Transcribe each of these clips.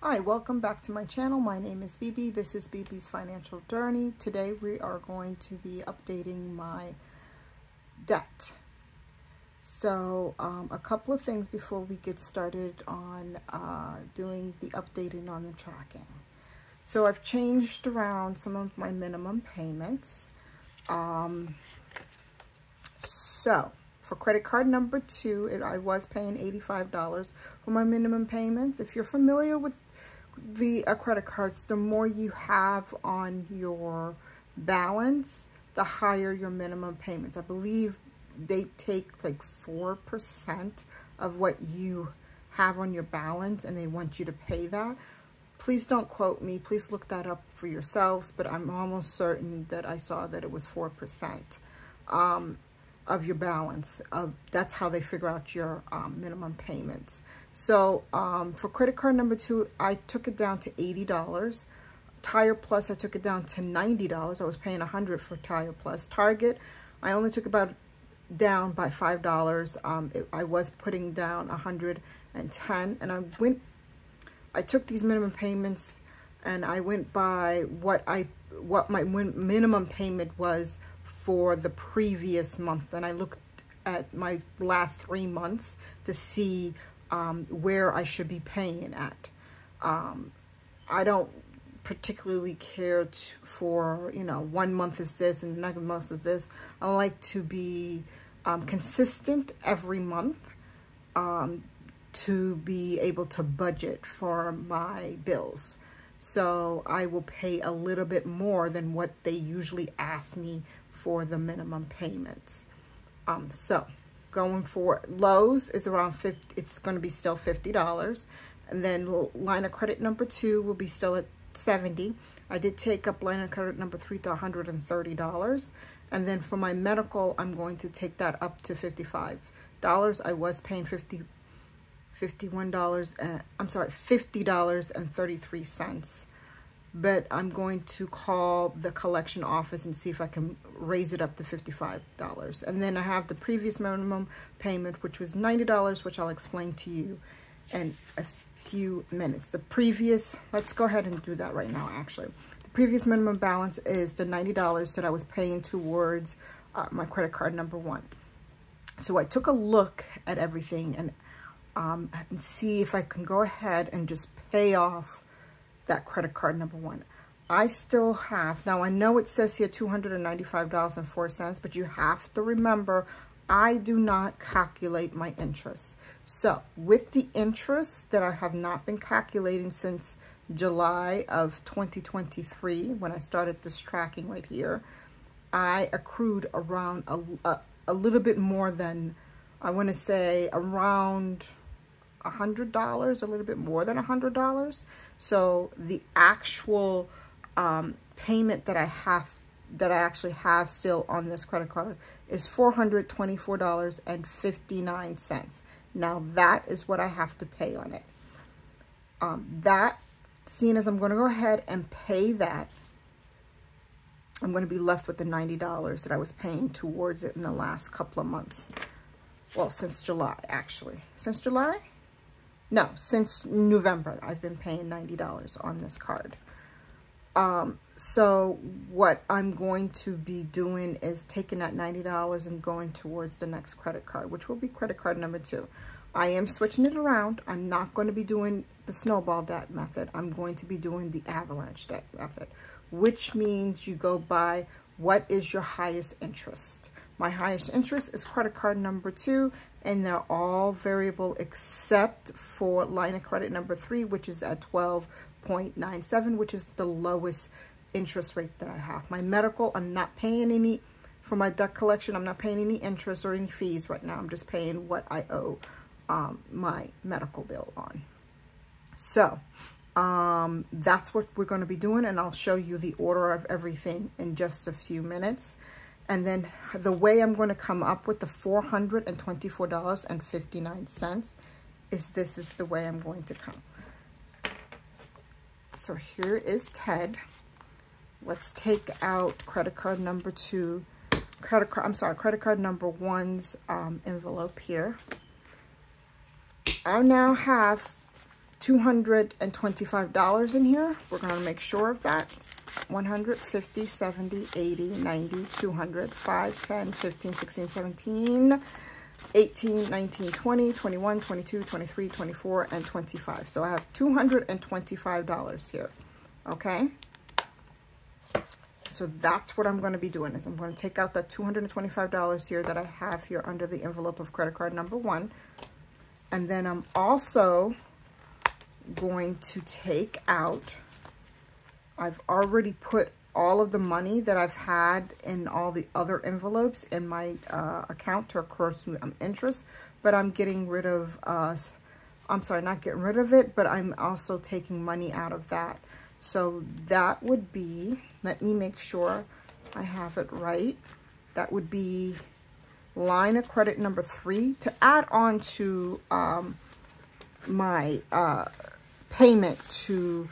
Hi, welcome back to my channel. My name is BB. This is BB's Financial Journey. Today we are going to be updating my debt. So a couple of things before we get started on doing the updating on the tracking. So I've changed around some of my minimum payments. So for credit card number 2, I was paying $85 for my minimum payments. If you're familiar with the credit cards, the more you have on your balance, the higher your minimum payments. I believe they take like 4% of what you have on your balance, and they want you to pay that. Please don't quote me. Please look that up for yourselves, but I'm almost certain that I saw that it was 4% of your balance. That's how they figure out your minimum payments. So for credit card number 2, I took it down to $80. Tire Plus, I took it down to $90. I was paying $100 for Tire Plus. Target, I only took about down by $5. I was putting down $110, and I took these minimum payments and I went by what my minimum payment was for the previous month, and I looked at my last 3 months to see where I should be paying at. I don't particularly care for, you know, 1 month is this and the next month is this. I like to be consistent every month to be able to budget for my bills. So I will pay a little bit more than what they usually ask me for the minimum payments. So going for Lowe's is around 50, it's going to be still $50. And then line of credit number 2 will be still at $70. I did take up line of credit number 3 to $130. And then for my medical, I'm going to take that up to $55. I was paying $50.33, but I'm going to call the collection office and see if I can raise it up to $55. And then I have the previous minimum payment, which was $90, which I'll explain to you in a few minutes. The previous, let's go ahead and do that right now, actually. The previous minimum balance is the $90 that I was paying towards my credit card number 1. So I took a look at everything and see if I can go ahead and just pay off that credit card number 1. I still have, now I know it says here $295.04, but you have to remember, I do not calculate my interest. So with the interest that I have not been calculating since July of 2023, when I started this tracking right here, I accrued around a little bit more than, I want to say around $100, a little bit more than $100. So the actual payment that I actually have still on this credit card is $424.59. Now that is what I have to pay on it. That, seeing as I'm going to go ahead and pay that, I'm going to be left with the $90 that I was paying towards it in the last couple of months. Well, since July, actually. Since July? No, since November, I've been paying $90 on this card. So what I'm going to be doing is taking that $90 and going towards the next credit card, which will be credit card number 2. I am switching it around. I'm not going to be doing the snowball debt method. I'm going to be doing the avalanche debt method, which means you go by what is your highest interest. My highest interest is credit card number 2, and they're all variable except for line of credit number 3, which is at 12.97, which is the lowest interest rate that I have. My medical, I'm not paying any, for my debt collection, I'm not paying any interest or any fees right now. I'm just paying what I owe my medical bill on. So that's what we're going to be doing, and I'll show you the order of everything in just a few minutes. And then the way I'm going to come up with the $424.59 is this is the way I'm going to come. So here is Ted. Let's take out credit card number 2, credit card number 1's envelope here. I now have $225 in here. We're going to make sure of that. 100, 50, 70, 80, 90, 200, 5, 10, 15, 16, 17, 18, 19, 20, 21, 22, 23, 24, and 25. So I have $225 here. Okay. So that's what I'm going to be doing is I'm going to take out that $225 here that I have here under the envelope of credit card number 1. And then I'm also going to take out, I've already put all of the money that I've had in all the other envelopes in my account to accrue some interest, but I'm getting rid of, I'm sorry, not getting rid of it, but I'm also taking money out of that. So that would be, let me make sure I have it right. That would be line of credit number 3 to add on to my payment to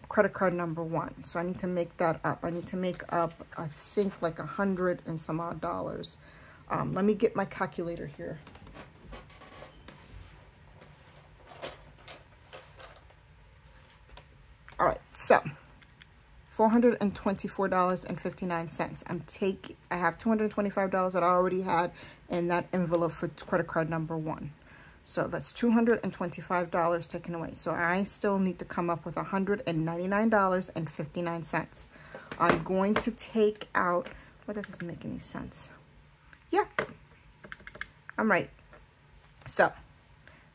credit card number 1. So I need to make that up. I need to make up, I think, like $100 and some odd dollars. Let me get my calculator here. All right, so $424.59. I have $225 that I already had in that envelope for credit card number 1. So that's $225 taken away. So I still need to come up with $199.59. I'm going to take out, well, that doesn't make any sense. Yeah, I'm right. So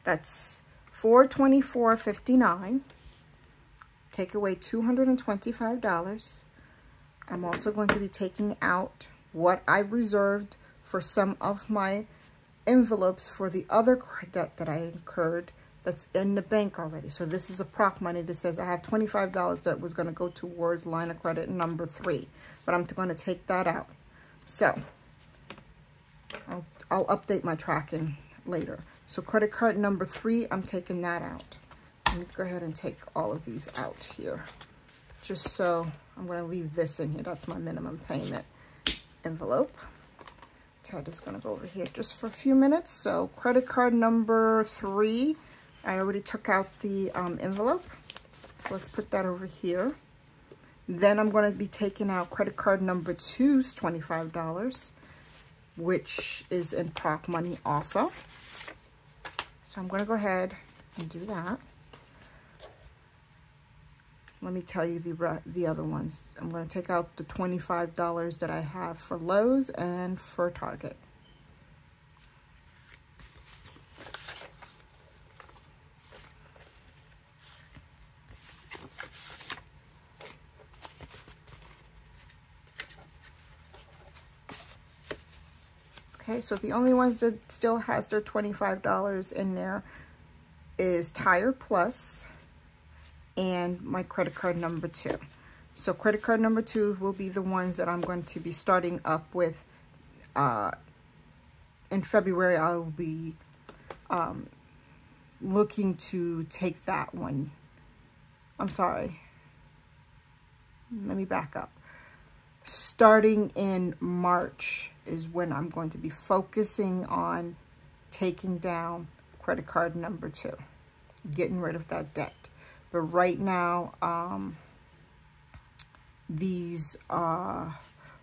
that's $424.59. Take away $225. I'm also going to be taking out what I reserved for some of my envelopes for the other debt that I incurred that's in the bank already. So this is a prop money that says I have $25 that was going to go towards line of credit number 3, but I'm going to take that out. So I'll update my tracking later. So credit card number 3, I'm taking that out. Let me go ahead and take all of these out here. Just so I'm going to leave this in here. That's my minimum payment envelope. Ted is going to go over here just for a few minutes. So credit card number 3, I already took out the envelope. So let's put that over here. Then I'm going to be taking out credit card number 2's $25, which is in prop money also. So I'm going to go ahead and do that. Let me tell you the other ones. I'm going to take out the $25 that I have for Lowe's and for Target. Okay, so the only ones that still has their $25 in there is Tire Plus and my credit card number 2. So credit card number 2 will be the ones that I'm going to be starting up with. In February, I'll be looking to take that one. I'm sorry. Let me back up. Starting in March is when I'm going to be focusing on taking down credit card number 2, getting rid of that debt. But right now,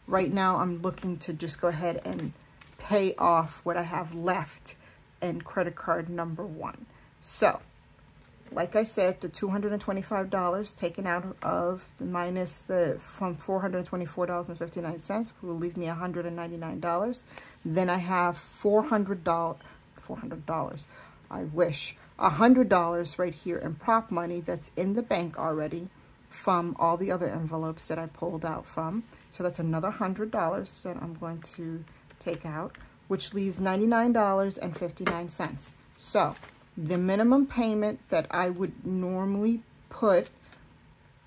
right now I'm looking to just go ahead and pay off what I have left in credit card number 1. So, like I said, the $225 taken out of the minus the from $424.59 will leave me $199. Then I have $400. I wish. $100 right here in prop money that's in the bank already from all the other envelopes that I pulled out from. So that's another $100 that I'm going to take out, which leaves $99.59. So the minimum payment that I would normally put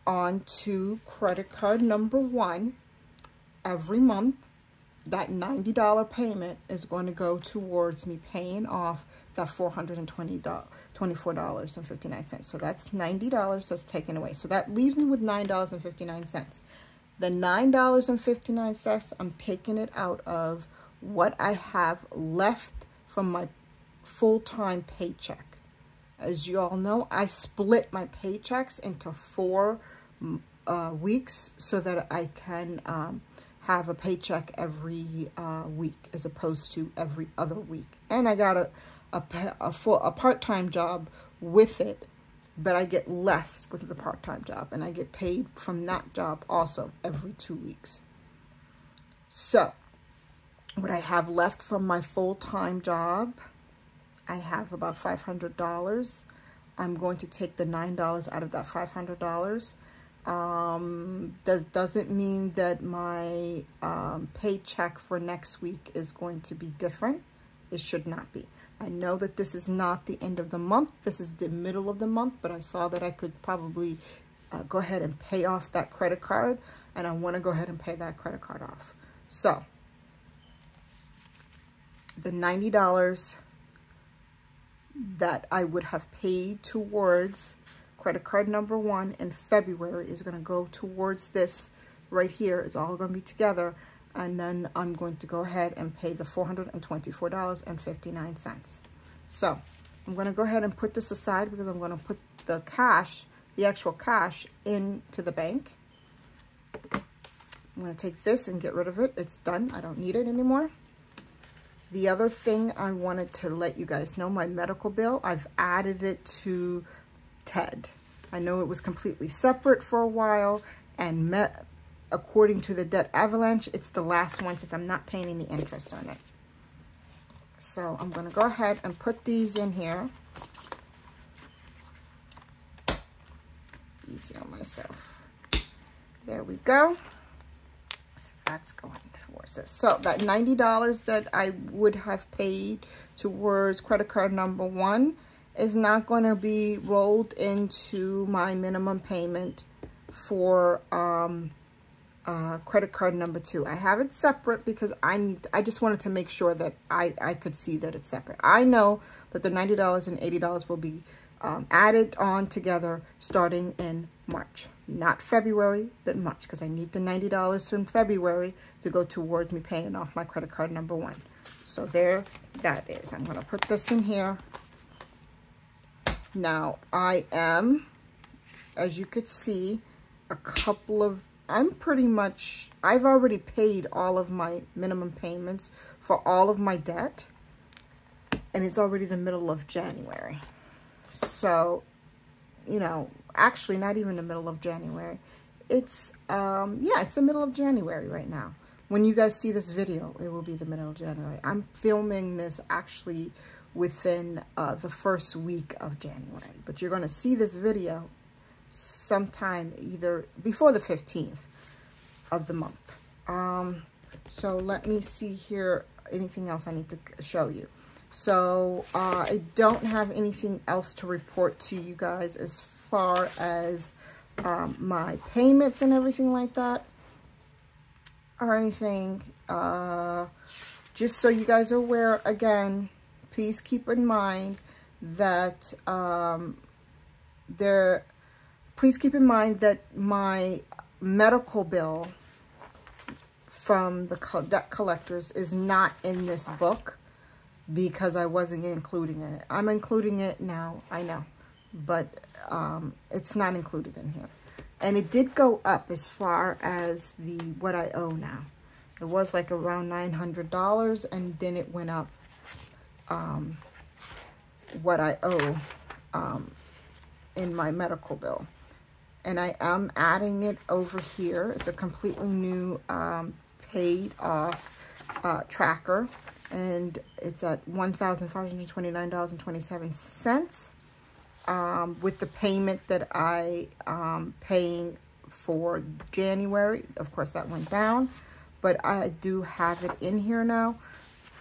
onto credit card number 1 every month, that $90 payment is going to go towards me paying off that $424.59. So that's $90 that's taken away. So that leaves me with $9.59. The $9.59, I'm taking it out of what I have left from my full-time paycheck. As you all know, I split my paychecks into 4 weeks so that I can have a paycheck every week as opposed to every other week. And I got a part-time job with it, but I get less with the part-time job, and I get paid from that job also every 2 weeks. So what I have left from my full-time job, I have about $500. I'm going to take the $9 out of that $500. Doesn't mean that my paycheck for next week is going to be different. It should not be. I know that this is not the end of the month. This is the middle of the month, but I saw that I could probably go ahead and pay off that credit card, and I want to go ahead and pay that credit card off. So the $90 that I would have paid towards credit card number 1 in February is going to go towards this right here. It's all going to be together, and then I'm going to go ahead and pay the $424.59. So I'm going to go ahead and put this aside because I'm going to put the cash, the actual cash, into the bank. I'm going to take this and get rid of it. It's done. I don't need it anymore. The other thing I wanted to let you guys know, my medical bill, I've added it to TED. I know it was completely separate for a while, and according to the debt avalanche, it's the last one since I'm not paying any interest on it. So I'm going to go ahead and put these in here. Easy on myself. There we go. So that's going towards this. So that $90 that I would have paid towards credit card number 1 is not going to be rolled into my minimum payment for credit card number 2. I have it separate because I just wanted to make sure that I could see that it's separate. I know that the $90 and $80 will be added on together starting in March. Not February, but March, because I need the $90 from February to go towards me paying off my credit card number 1. So there that is. I'm going to put this in here. Now, I am, as you could see, I've already paid all of my minimum payments for all of my debt, and it's already the middle of January. So, you know, actually not even the middle of January. It's, yeah, it's the middle of January right now. When you guys see this video, it will be the middle of January. I'm filming this actually within the first week of January, but you're going to see this video sometime either before the 15th of the month. So let me see here, anything else I need to show you. So I don't have anything else to report to you guys as far as my payments and everything like that or anything. Just so you guys are aware, again, please keep in mind that please keep in mind that my medical bill from the debt collectors is not in this book because I wasn't including it. I'm including it now, I know, but it's not included in here. And it did go up as far as what I owe now. It was like around $900, and then it went up what I owe in my medical bill. And I am adding it over here. It's a completely new paid off tracker, and it's at $1,529.27 with the payment that I paying for January. Of course, that went down, but I do have it in here now.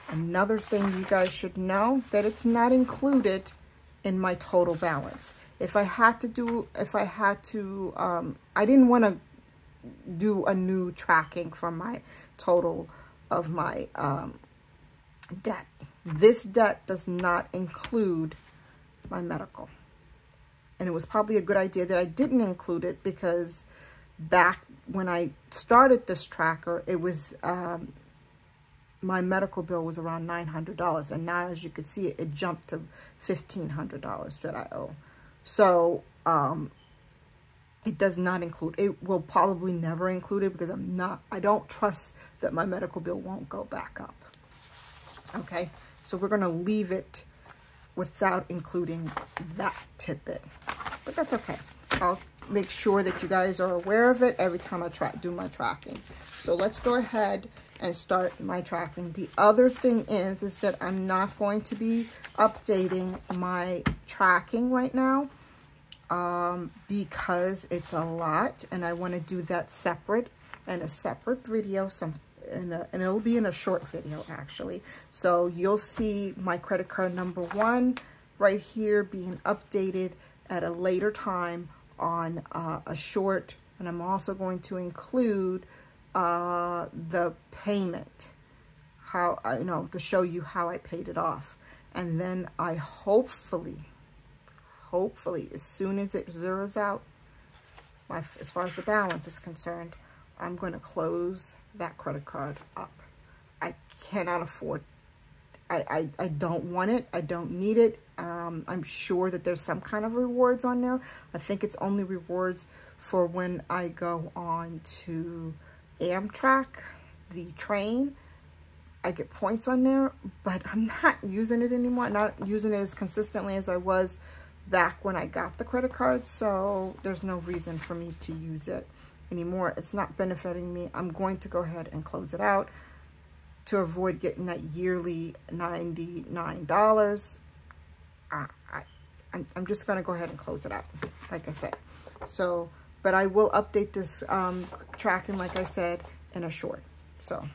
Another thing you guys should know, that it's not included in my total balance. I didn't want to do a new tracking for my total of my debt. This debt does not include my medical. And it was probably a good idea that I didn't include it, because back when I started this tracker, it was my medical bill was around $900, and now, as you can see, it jumped to $1,500 that I owe. So it does not include, it will probably never include it, because I don't trust that my medical bill won't go back up. Okay, so we're going to leave it without including that tidbit, but that's okay. I'll make sure that you guys are aware of it every time I do my tracking. So let's go ahead and start my tracking. The other thing is that I'm not going to be updating my tracking right now because it's a lot, and I want to do that separate in a separate video, and it'll be in a short video actually. So you'll see my credit card number 1 right here being updated at a later time on a short, and I'm also going to include the payment, to show you how I paid it off. And then I hopefully as soon as it zeroes out, as far as the balance is concerned, I'm going to close that credit card up. I cannot afford, I don't want it. I don't need it. I'm sure that there's some kind of rewards on there. I think it's only rewards for when I go on to Amtrak, the train. I get points on there, but I'm not using it anymore. I'm not using it as consistently as I was back when I got the credit card, so there's no reason for me to use it anymore. It's not benefiting me. I'm going to go ahead and close it out to avoid getting that yearly $99. I'm just going to go ahead and close it out, like I said. So, but I will update this tracking, like I said, in a short. So,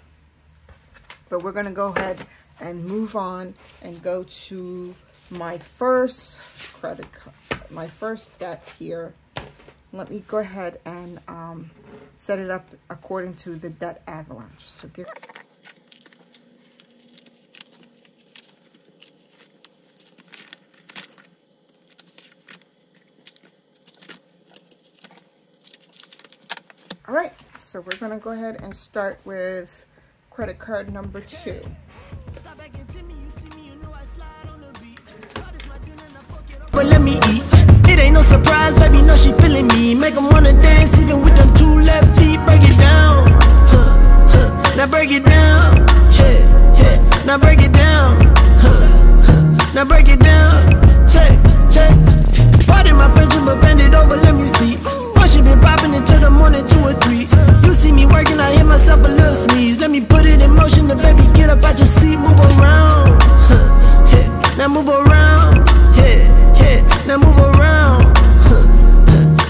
but we're going to go ahead and move on and go to my first credit card, my first debt here. Let me go ahead and set it up according to the debt avalanche. So all right, so we're gonna go ahead and start with credit card number 2. But let me eat. It ain't no surprise, baby, no, she feeling me. Make them wanna dance even with them 2 left feet. Break it down, now break it down, yeah. Now break it down, now break it down, check. Pardon my pension, but bend it over, let me see. Boy, she been popping until the morning 2 or 3. You see me working, I hit myself a little sneeze. Let me put it in motion, the baby get up out your seat, move around, now move around, now move around,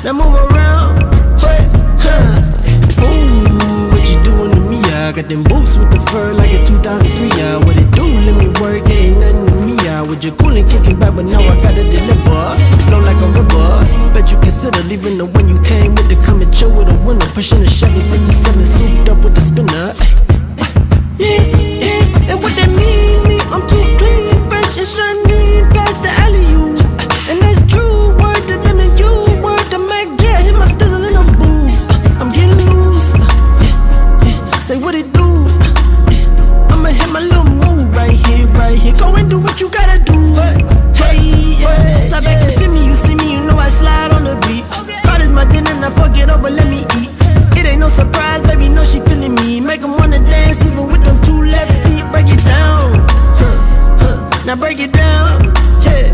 now move around, ooh, what you doing to me? I got them boots with the fur like it's 2003. What it do? Let me work, it ain't nothing to me. With your cooling kicking back, but now I gotta deliver. Flow like a river. Bet you consider leaving the one you came with to come and chill with a winner. Pushing a Chevy 67 souped up with the spinner. Yeah, and what that mean? Me, I'm too clean, fresh and shiny, past the alley-oop. And that's true, word to them and you, word to Mac Jet, hit my thizzle in a booth. I'm getting loose, say what it do. I'ma hit my little move right here, go and do what you gotta do. Hey, stop acting to me, you see me, you know I slide on the beat. God is my dinner, now fuck it over, let me eat. It ain't no surprise, baby, no, she feeling me. Make them wanna dance even with them 2 left feet. Break it down, now break it down, yeah.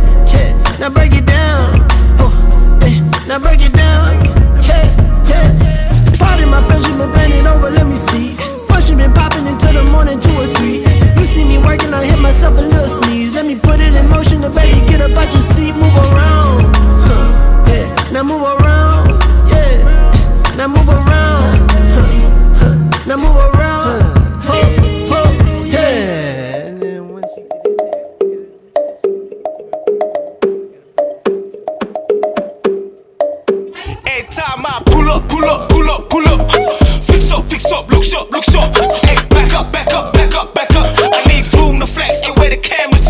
Now break it down, now break it down, yeah. Pardon my friendship, but bend it over, let me see. She been popping until the morning 2 or 3. You see me working, I hit myself a little sneeze. Let me put it in motion, the baby get up out your seat, move around, yeah. Now move around, yeah. Now move around, now move around, yeah. And then once you every time I pull up. Fix up, look sharp. Hey, back up. I need room to flex, and where the cameras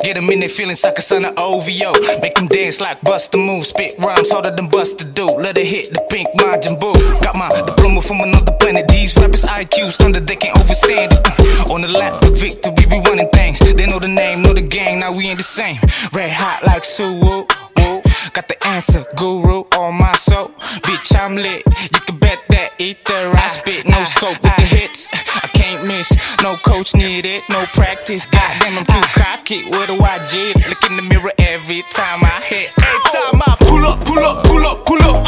Get them in their feelings like a son of OVO. Make them dance like Busta Move. Spit rhymes harder than Busta do. Let it hit the pink margin boo. Got my diploma from another planet. These rappers IQs under, they can't overstand it. On the lap of victory, we running things. They know the name, know the gang, now we ain't the same. Red hot like Suwoo. Got the answer, guru on my soul. Bitch, I'm lit. You can bet that ether I spit. No scope with the hits. I can't miss. No coach needed, no practice. Goddamn, I'm too cocky with a YG. Look in the mirror every time I hit. Every time I pull up, pull up, pull up, pull up.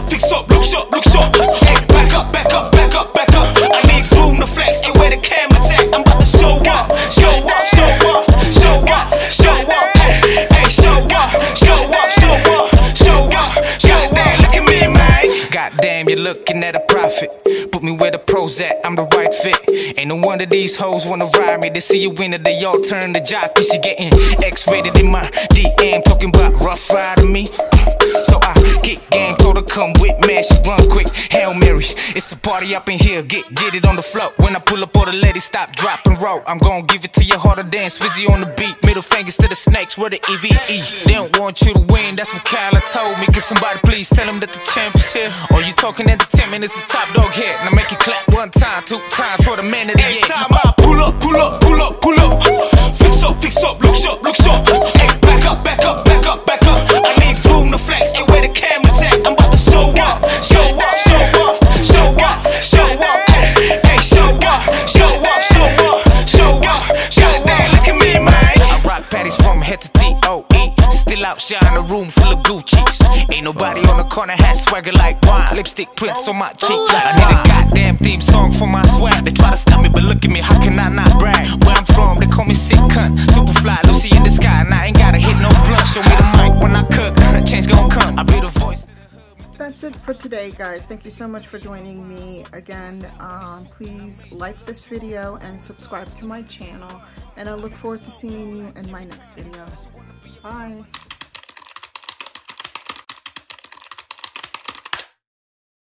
Fix up, look sharp, look sharp. Hey, back up, back up, back up, back up. I need room to flex. Hey, where the camera's at? I'm about to show up, show up, show up, show up, show up. Hey, show up, show up, show up, show up. Goddamn, look at me, man. Goddamn, you're looking at a prophet. Put me where the pros at, I'm the right fit. Ain't no wonder these hoes wanna ride me. They see you winner, they all turn the jockey. She getting X-rated in my DM, talking about rough rider me. So I get game, told her come with me. She run quick, Hail Mary. It's a party up in here, get it on the floor. When I pull up, all the ladies stop, drop and roll. I'm gon' give it to you harder than Swizzy on the beat. Middle fingers to the snakes, where the EVE. They don't want you to win, that's what Kyla told me. Can somebody please tell them that the champ is here? Or you talking entertainment, it's a top dog hit. Now make it clap one time, two times for the man of the year. Every time I pull up, pull up, pull up, pull up. Fix up, look sharp, look sharp. Hey, back up, back up, back up, back up. I need room to flex, hey, where the camera's at? I'm about to show up, show up, show up, show up, show up. Hey, show up, show up, show up, show up. Goddamn, look at me, man. I rock patties from head to TOE. Still outshine a room full of Gucci's. Ain't nobody on the corner had swagger like wine. Lipstick prints on my cheek. I need a goddamn theme song for my swag. They try to stop me, but look at me, how can I not brag? Where I'm from, they call me sick cunt. Superfly, Lucy in the sky, and I ain't gotta hit no blunt. Show me the mic when I cook, change gon' come. I be the voice. That's it for today, guys. Thank you so much for joining me again. Please like this video and subscribe to my channel, and I look forward to seeing you in my next video. Bye.